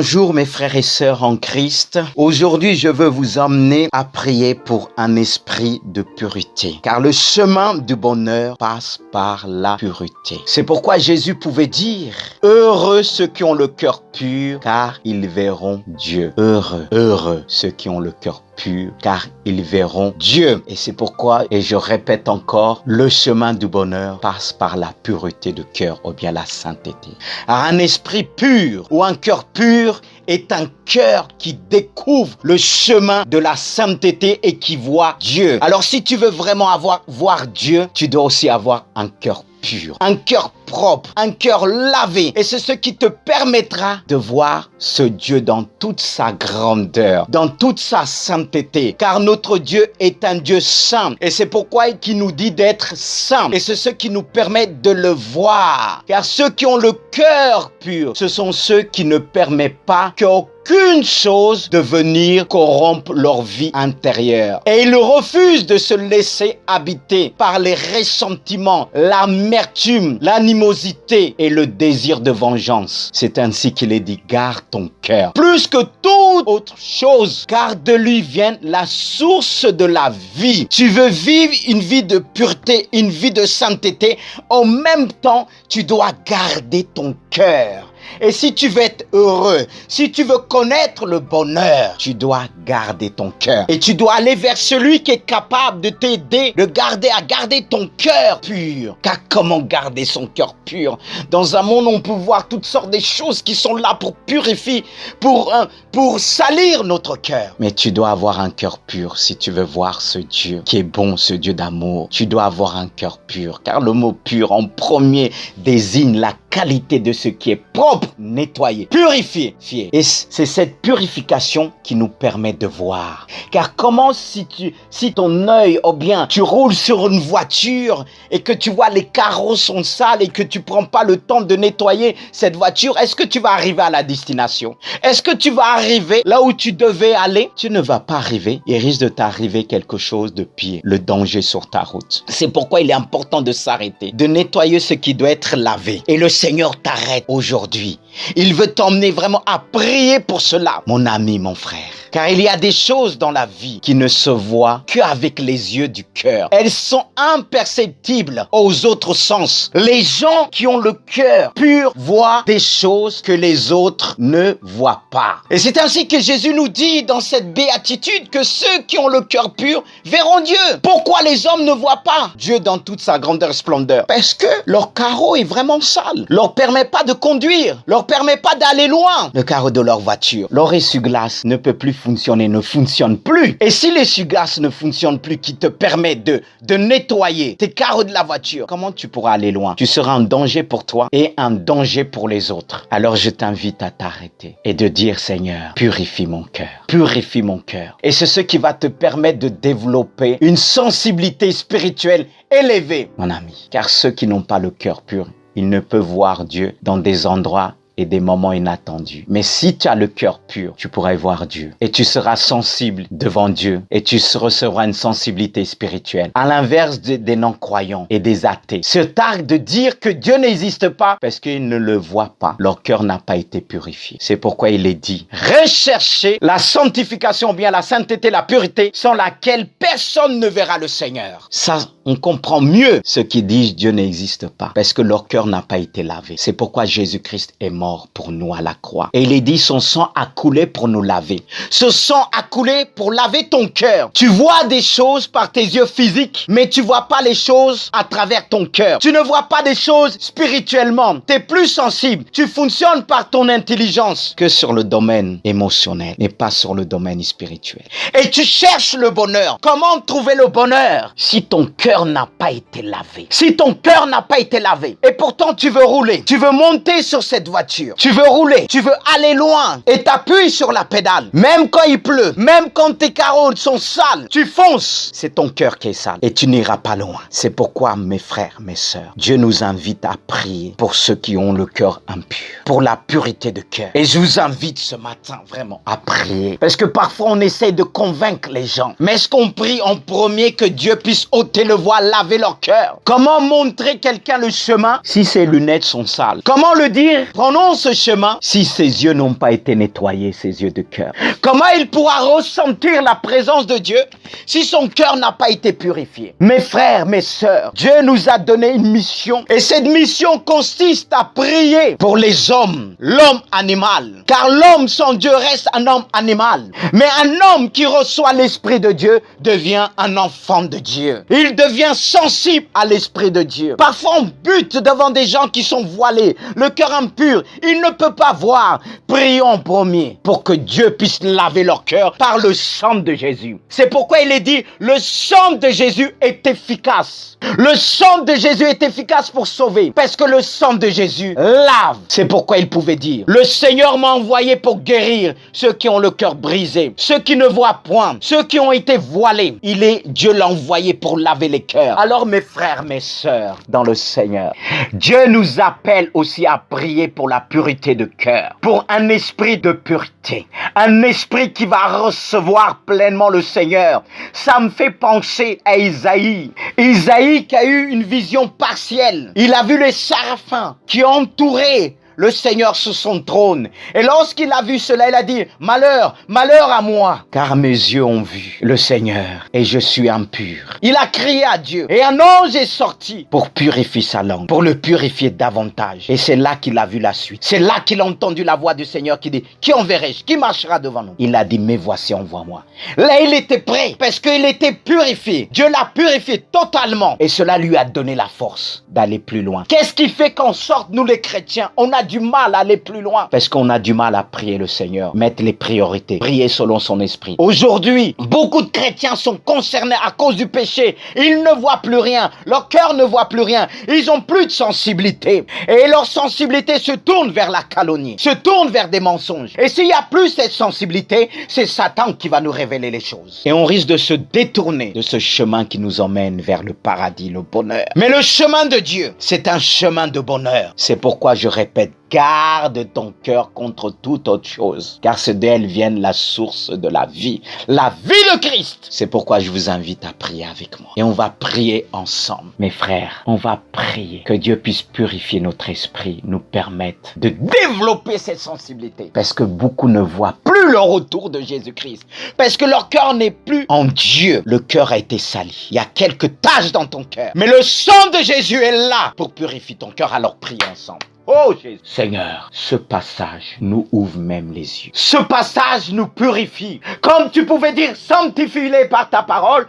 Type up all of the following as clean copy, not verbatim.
Bonjour mes frères et sœurs en Christ. Aujourd'hui, je veux vous emmener à prier pour un esprit de pureté. Car le chemin du bonheur passe par la pureté. C'est pourquoi Jésus pouvait dire « Heureux ceux qui ont le cœur pur, car ils verront Dieu. » Heureux ceux qui ont le cœur pur, car ils verront Dieu. Et c'est pourquoi, et je répète encore, le chemin du bonheur passe par la pureté de cœur ou bien la sainteté. Un esprit pur ou un cœur pur est un cœur qui découvre le chemin de la sainteté et qui voit Dieu. Alors si tu veux vraiment voir Dieu, tu dois aussi avoir un cœur pur, un cœur propre, un cœur lavé. Et c'est ce qui te permettra de voir ce Dieu dans toute sa grandeur, dans toute sa sainteté. Car notre Dieu est un Dieu saint. Et c'est pourquoi il nous dit d'être saint. Et c'est ce qui nous permet de le voir. Car ceux qui ont le cœur pur, ce sont ceux qui ne permettent pas qu'aucune chose de venir corrompre leur vie intérieure. Et ils refusent de se laisser habiter par les ressentiments, l'amertume, l'animosité et le désir de vengeance. C'est ainsi qu'il est dit, garde ton cœur. Plus que toute autre chose, car de lui vient la source de la vie. Tu veux vivre une vie de pureté, une vie de sainteté, en même temps, tu dois garder ton cœur. Et si tu veux être heureux, si tu veux connaître le bonheur, tu dois garder ton cœur. Et tu dois aller vers celui qui est capable de t'aider, de garder ton cœur pur. Car comment garder son cœur pur? Dans un monde où on peut voir toutes sortes de choses qui sont là pour purifier, pour salir notre cœur. Mais tu dois avoir un cœur pur si tu veux voir ce Dieu qui est bon, ce Dieu d'amour. Tu dois avoir un cœur pur. Car le mot pur en premier désigne la qualité de ce qui est propre, nettoyé, purifié. Et c'est cette purification qui nous permet de voir. Car comment si ton œil, ou bien tu roules sur une voiture et que tu vois les carreaux sont sales et que tu prends pas le temps de nettoyer cette voiture, est-ce que tu vas arriver à la destination? Est-ce que tu vas arriver là où tu devais aller? Tu ne vas pas arriver. Il risque de t'arriver quelque chose de pire, le danger sur ta route. C'est pourquoi il est important de s'arrêter, de nettoyer ce qui doit être lavé. Et le Seigneur t'arrête aujourd'hui. Il veut t'emmener vraiment à prier pour cela, mon ami, mon frère. Car il y a des choses dans la vie qui ne se voient qu'avec les yeux du cœur. Elles sont imperceptibles aux autres sens. Les gens qui ont le cœur pur voient des choses que les autres ne voient pas. Et c'est ainsi que Jésus nous dit dans cette béatitude que ceux qui ont le cœur pur verront Dieu. Pourquoi les hommes ne voient pas Dieu dans toute sa grandeur et splendeur? Parce que leur carreau est vraiment sale. Leur permet pas de conduire. Leur permet pas d'aller loin. Le carreau de leur voiture, leur essuie-glace ne peut plus fonctionner, ne fonctionne plus. Et si l'essuie-glace ne fonctionne plus, qui te permet de nettoyer tes carreaux de la voiture, comment tu pourras aller loin? Tu seras un danger pour toi et un danger pour les autres. Alors je t'invite à t'arrêter et de dire, Seigneur, purifie mon cœur. Purifie mon cœur. Et c'est ce qui va te permettre de développer une sensibilité spirituelle élevée, mon ami. Car ceux qui n'ont pas le cœur pur, ils ne peuvent voir Dieu dans des endroits et des moments inattendus. Mais si tu as le cœur pur, tu pourras y voir Dieu. Et tu seras sensible devant Dieu. Et tu recevras une sensibilité spirituelle. À l'inverse des non-croyants et des athées. Se targuent de dire que Dieu n'existe pas parce qu'ils ne le voient pas. Leur cœur n'a pas été purifié. C'est pourquoi il est dit, recherchez la sanctification, bien la sainteté, la pureté, sans laquelle personne ne verra le Seigneur. Ça, on comprend mieux ceux qui disent Dieu n'existe pas. Parce que leur cœur n'a pas été lavé. C'est pourquoi Jésus-Christ est mort pour nous à la croix. Et il est dit, son sang a coulé pour nous laver. Ce sang a coulé pour laver ton cœur. Tu vois des choses par tes yeux physiques, mais tu vois pas les choses à travers ton cœur. Tu ne vois pas des choses spirituellement. Tu es plus sensible. Tu fonctionnes par ton intelligence que sur le domaine émotionnel, mais pas sur le domaine spirituel. Et tu cherches le bonheur. Comment trouver le bonheur si ton cœur n'a pas été lavé? Si ton cœur n'a pas été lavé, et pourtant tu veux rouler, tu veux monter sur cette voiture, tu veux rouler, tu veux aller loin et t'appuies sur la pédale. Même quand il pleut, même quand tes carreaux sont sales, tu fonces. C'est ton cœur qui est sale et tu n'iras pas loin. C'est pourquoi, mes frères, mes sœurs, Dieu nous invite à prier pour ceux qui ont le cœur impur, pour la pureté de cœur. Et je vous invite ce matin vraiment à prier. Parce que parfois on essaie de convaincre les gens. Mais est-ce qu'on prie en premier que Dieu puisse ôter le voile, laver leur cœur? Comment montrer quelqu'un le chemin si ses lunettes sont sales? Comment le dire? Prenons prend ce chemin si ses yeux n'ont pas été nettoyés, ses yeux de cœur? Comment il pourra ressentir la présence de Dieu si son cœur n'a pas été purifié? Mes frères, mes sœurs, Dieu nous a donné une mission et cette mission consiste à prier pour les hommes, l'homme animal. Car l'homme sans Dieu reste un homme animal. Mais un homme qui reçoit l'Esprit de Dieu devient un enfant de Dieu. Il devient sensible à l'Esprit de Dieu. Parfois on bute devant des gens qui sont voilés, le cœur impur, il ne peut pas voir. Prions en premier pour que Dieu puisse laver leur cœur par le sang de Jésus. C'est pourquoi il est dit, le sang de Jésus est efficace. Le sang de Jésus est efficace pour sauver, parce que le sang de Jésus lave. C'est pourquoi il pouvait dire, le Seigneur m'a envoyé pour guérir ceux qui ont le cœur brisé, ceux qui ne voient point, ceux qui ont été voilés. Dieu l'a envoyé pour laver les cœurs. Alors mes frères, mes sœurs, dans le Seigneur, Dieu nous appelle aussi à prier pour la pureté de cœur, pour un esprit de pureté, un esprit qui va recevoir pleinement le Seigneur. Ça me fait penser à Isaïe. Isaïe qui a eu une vision partielle. Il a vu les séraphins qui entouraient le Seigneur sur son trône. Et lorsqu'il a vu cela, il a dit, malheur, malheur à moi, car mes yeux ont vu le Seigneur et je suis impur. Il a crié à Dieu et un ange est sorti pour purifier sa langue, pour le purifier davantage. Et c'est là qu'il a vu la suite. C'est là qu'il a entendu la voix du Seigneur qui dit, qui enverrai-je? Qui marchera devant nous? Il a dit, mais voici, envoie-moi. Là, il était prêt parce qu'il était purifié. Dieu l'a purifié totalement et cela lui a donné la force d'aller plus loin. Qu'est-ce qui fait qu'en sorte, nous les chrétiens, on a du mal à aller plus loin? Parce qu'on a du mal à prier le Seigneur, mettre les priorités, prier selon son esprit. Aujourd'hui, beaucoup de chrétiens sont concernés à cause du péché. Ils ne voient plus rien, leur cœur ne voit plus rien, ils ont plus de sensibilité. Et leur sensibilité se tourne vers la calomnie, se tourne vers des mensonges. Et s'il n'y a plus cette sensibilité, c'est Satan qui va nous révéler les choses. Et on risque de se détourner de ce chemin qui nous emmène vers le paradis, le bonheur. Mais le chemin de Dieu, c'est un chemin de bonheur. C'est pourquoi je répète, garde ton cœur contre toute autre chose, car c'est d'elle vient la source de la vie de Christ. C'est pourquoi je vous invite à prier avec moi. Et on va prier ensemble. Mes frères, on va prier que Dieu puisse purifier notre esprit, nous permettre de développer cette sensibilité. Parce que beaucoup ne voient plus le retour de Jésus-Christ. Parce que leur cœur n'est plus en Dieu. Le cœur a été sali. Il y a quelques taches dans ton cœur. Mais le sang de Jésus est là pour purifier ton cœur. Alors prions ensemble. Oh Jésus. Seigneur, ce passage nous ouvre même les yeux. Ce passage nous purifie. Comme tu pouvais dire, sanctifie-les par ta parole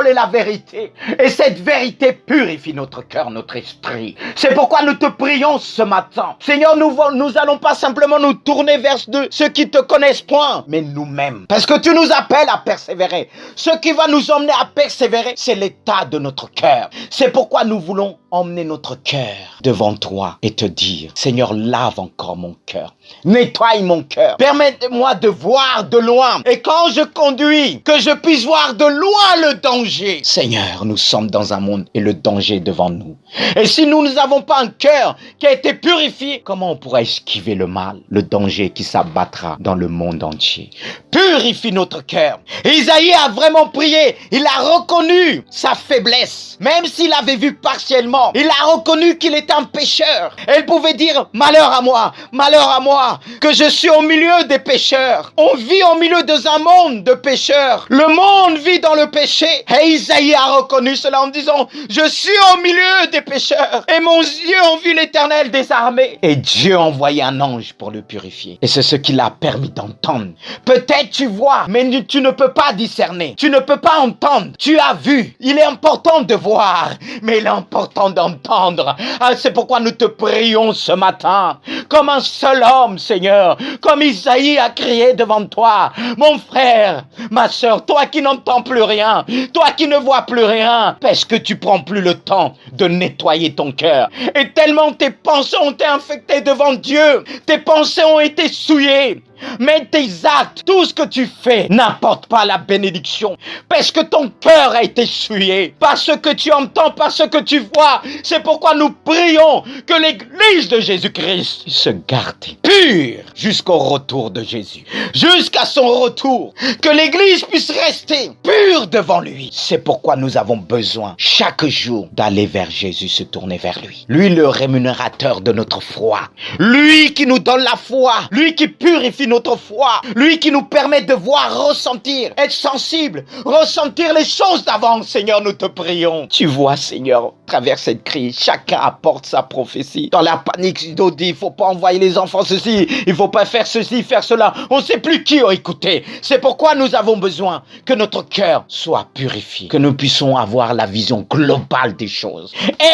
est la vérité. Et cette vérité purifie notre cœur, notre esprit. C'est pourquoi nous te prions ce matin. Seigneur, nous allons pas simplement nous tourner vers ceux qui te connaissent point, mais nous-mêmes. Parce que tu nous appelles à persévérer. Ce qui va nous emmener à persévérer, c'est l'état de notre cœur. C'est pourquoi nous voulons emmener notre cœur devant toi et te dire, Seigneur, lave encore mon cœur, nettoie mon cœur, permette-moi de voir de loin, et quand je conduis, que je puisse voir de loin le danger. Seigneur, nous sommes dans un monde et le danger est devant nous. Et si nous n'avons pas un cœur qui a été purifié, comment on pourra esquiver le mal, le danger qui s'abattra dans le monde entier? Purifie notre cœur. Isaïe a vraiment prié, il a reconnu sa faiblesse, même s'il avait vu partiellement, il a reconnu qu'il était un pécheur. Elle pouvait dire, malheur à moi, que je suis au milieu des pécheurs. On vit au milieu d'un monde de pécheurs. Le monde vit dans le péché. Et Isaïe a reconnu cela en disant, je suis au milieu des pécheurs. Et mon yeux ont vu l'Éternel des armées. Et Dieu a envoyé un ange pour le purifier. Et c'est ce qui l'a permis d'entendre. Peut-être tu vois, mais tu ne peux pas discerner. Tu ne peux pas entendre. Tu as vu. Il est important de voir, mais il est important d'entendre. Ah, c'est pourquoi nous te prions ce matin, comme un seul homme, Seigneur, comme Isaïe a crié devant toi. Mon frère, ma sœur, toi qui n'entends plus rien, toi qui ne vois plus rien, parce que tu prends plus le temps de nettoyer ton cœur. Et tellement tes pensées ont été infectées devant Dieu, tes pensées ont été souillées. mais tes actes, tout ce que tu fais, n'apporte pas la bénédiction. Parce que ton cœur a été souillé, par ce que tu entends, par ce que tu vois. C'est pourquoi nous prions que l'Église de Jésus-Christ se garde pure jusqu'au retour de Jésus. Jusqu'à son retour. Que l'Église puisse rester pure devant lui. C'est pourquoi nous avons besoin chaque jour d'aller vers Jésus, se tourner vers lui. Lui, le rémunérateur de notre foi. Lui qui nous donne la foi. Lui qui purifie notre foi. Lui qui nous permet de voir, ressentir, être sensible, ressentir les choses d'avant. Seigneur, nous te prions. Tu vois, Seigneur, à travers cette crise, chacun apporte sa prophétie. Dans la panique, il dit, il faut pas envoyer les enfants ceci, il faut pas faire ceci, faire cela. On ne sait plus qui écouter. C'est pourquoi nous avons besoin que notre cœur soit purifié, que nous puissions avoir la vision globale des choses.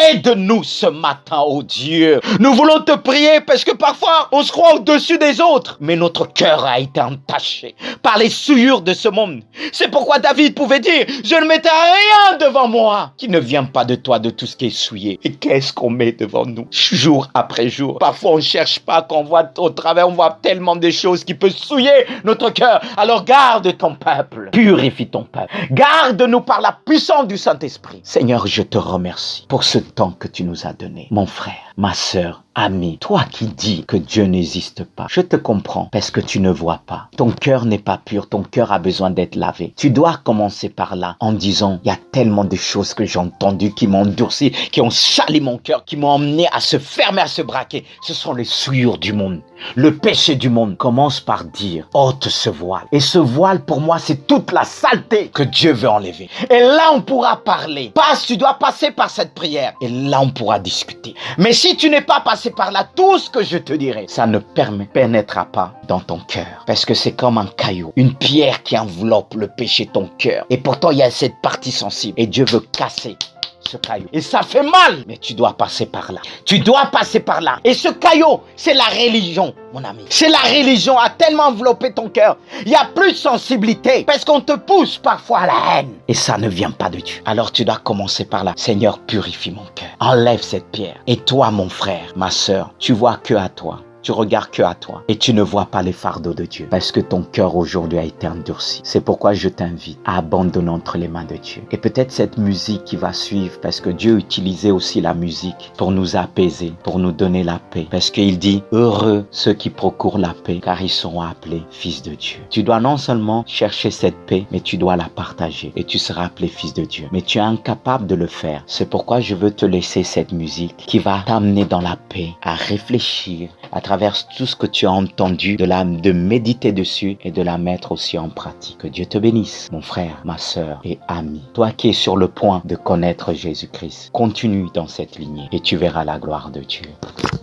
Aide-nous ce matin, oh Dieu. Nous voulons te prier parce que parfois, on se croit au-dessus des autres. Mais notre cœur a été entaché par les souillures de ce monde. C'est pourquoi David pouvait dire, je ne mettrai rien devant moi qui ne vient pas de toi, de tout ce qui est souillé. Et qu'est-ce qu'on met devant nous, jour après jour? Parfois, on ne cherche pas, qu'on voit au travers, on voit tellement de choses qui peuvent souiller notre cœur. Alors garde ton peuple, purifie ton peuple. Garde-nous par la puissance du Saint-Esprit. Seigneur, je te remercie pour ce temps que tu nous as donné. Mon frère, ma sœur, ami, toi qui dis que Dieu n'existe pas, je te comprends parce que tu ne vois pas. Ton cœur n'est pas pur, ton cœur a besoin d'être lavé. Tu dois commencer par là en disant, il y a tellement de choses que j'ai entendues qui m'ont endurci, qui ont sali mon cœur, qui m'ont emmené à se fermer, à se braquer. Ce sont les souillures du monde. Le péché du monde. Commence par dire, ôte ce voile. Et ce voile, pour moi, c'est toute la saleté que Dieu veut enlever. Et là, on pourra parler. Tu dois passer par cette prière. Et là, on pourra discuter. Mais si tu n'es pas passé par là, tout ce que je te dirai, ça ne pénétrera pas dans ton cœur. Parce que c'est comme un caillou, une pierre qui enveloppe le péché de ton cœur. Et pourtant, il y a cette partie sensible. Et Dieu veut casser ce caillou. Et ça fait mal, mais tu dois passer par là. Tu dois passer par là. Et ce caillou, c'est la religion, mon ami. C'est la religion a tellement enveloppé ton cœur. Il n'y a plus de sensibilité parce qu'on te pousse parfois à la haine. Et ça ne vient pas de Dieu. Alors tu dois commencer par là. Seigneur, purifie mon cœur. Enlève cette pierre. Et toi, mon frère, ma sœur, tu vois que à toi. Tu regardes que à toi et tu ne vois pas les fardeaux de Dieu parce que ton cœur aujourd'hui a été endurci. C'est pourquoi je t'invite à abandonner entre les mains de Dieu. Et peut-être cette musique qui va suivre parce que Dieu utilisait aussi la musique pour nous apaiser, pour nous donner la paix. Parce qu'il dit, heureux ceux qui procurent la paix car ils seront appelés fils de Dieu. Tu dois non seulement chercher cette paix, mais tu dois la partager et tu seras appelé fils de Dieu. Mais tu es incapable de le faire. C'est pourquoi je veux te laisser cette musique qui va t'amener dans la paix, à réfléchir à travers tout ce que tu as entendu, de méditer dessus et de la mettre aussi en pratique. Que Dieu te bénisse, mon frère, ma sœur et ami. Toi qui es sur le point de connaître Jésus-Christ, continue dans cette lignée et tu verras la gloire de Dieu.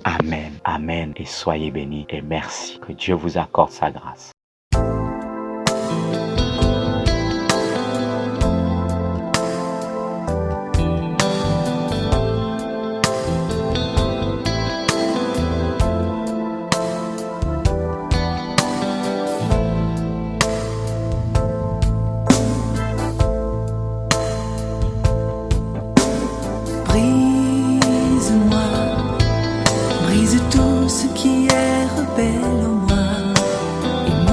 Amen, amen et soyez bénis et merci. Que Dieu vous accorde sa grâce. Brise-moi, brise tout ce qui est rebelle en moi, et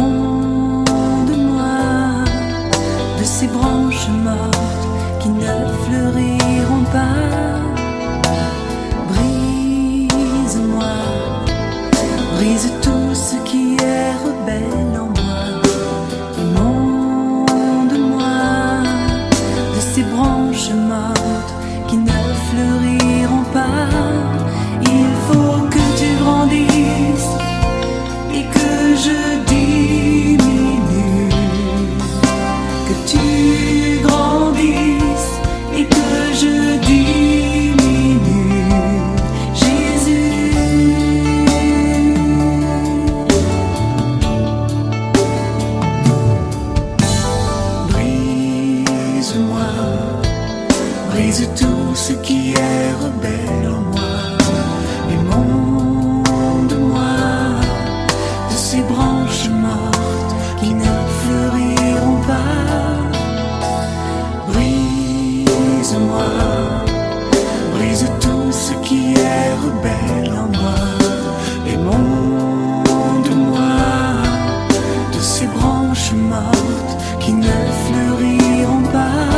qui ne fleuriront pas.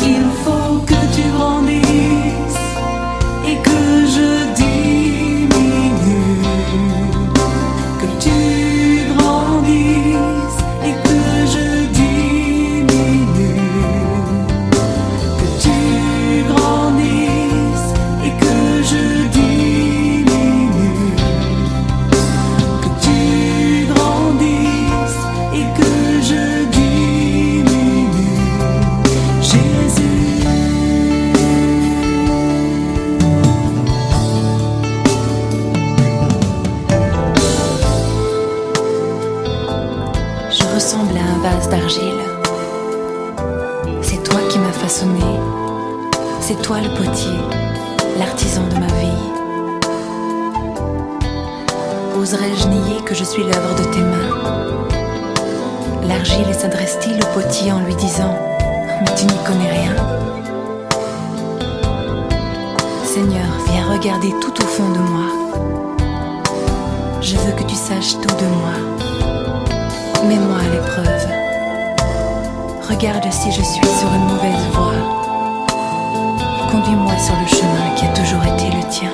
Il faut que tu grandisses et que je diminue, que tu grandisses et que je diminue, que tu grandisses et que je diminue, que tu grandisses et que je diminue, Jésus. Je ressemble à un vase d'argile. C'est toi qui m'as façonné. C'est toi le potier, l'artisan de ma vie. Oserais-je nier que je suis l'œuvre de tes mains? L'argile s'adresse-t-il au potier en lui disant « Mais tu n'y connais rien ?» Seigneur, viens regarder tout au fond de moi. Je veux que tu saches tout de moi. Mets-moi à l'épreuve. Regarde si je suis sur une mauvaise voie. Conduis-moi sur le chemin qui a toujours été le tien.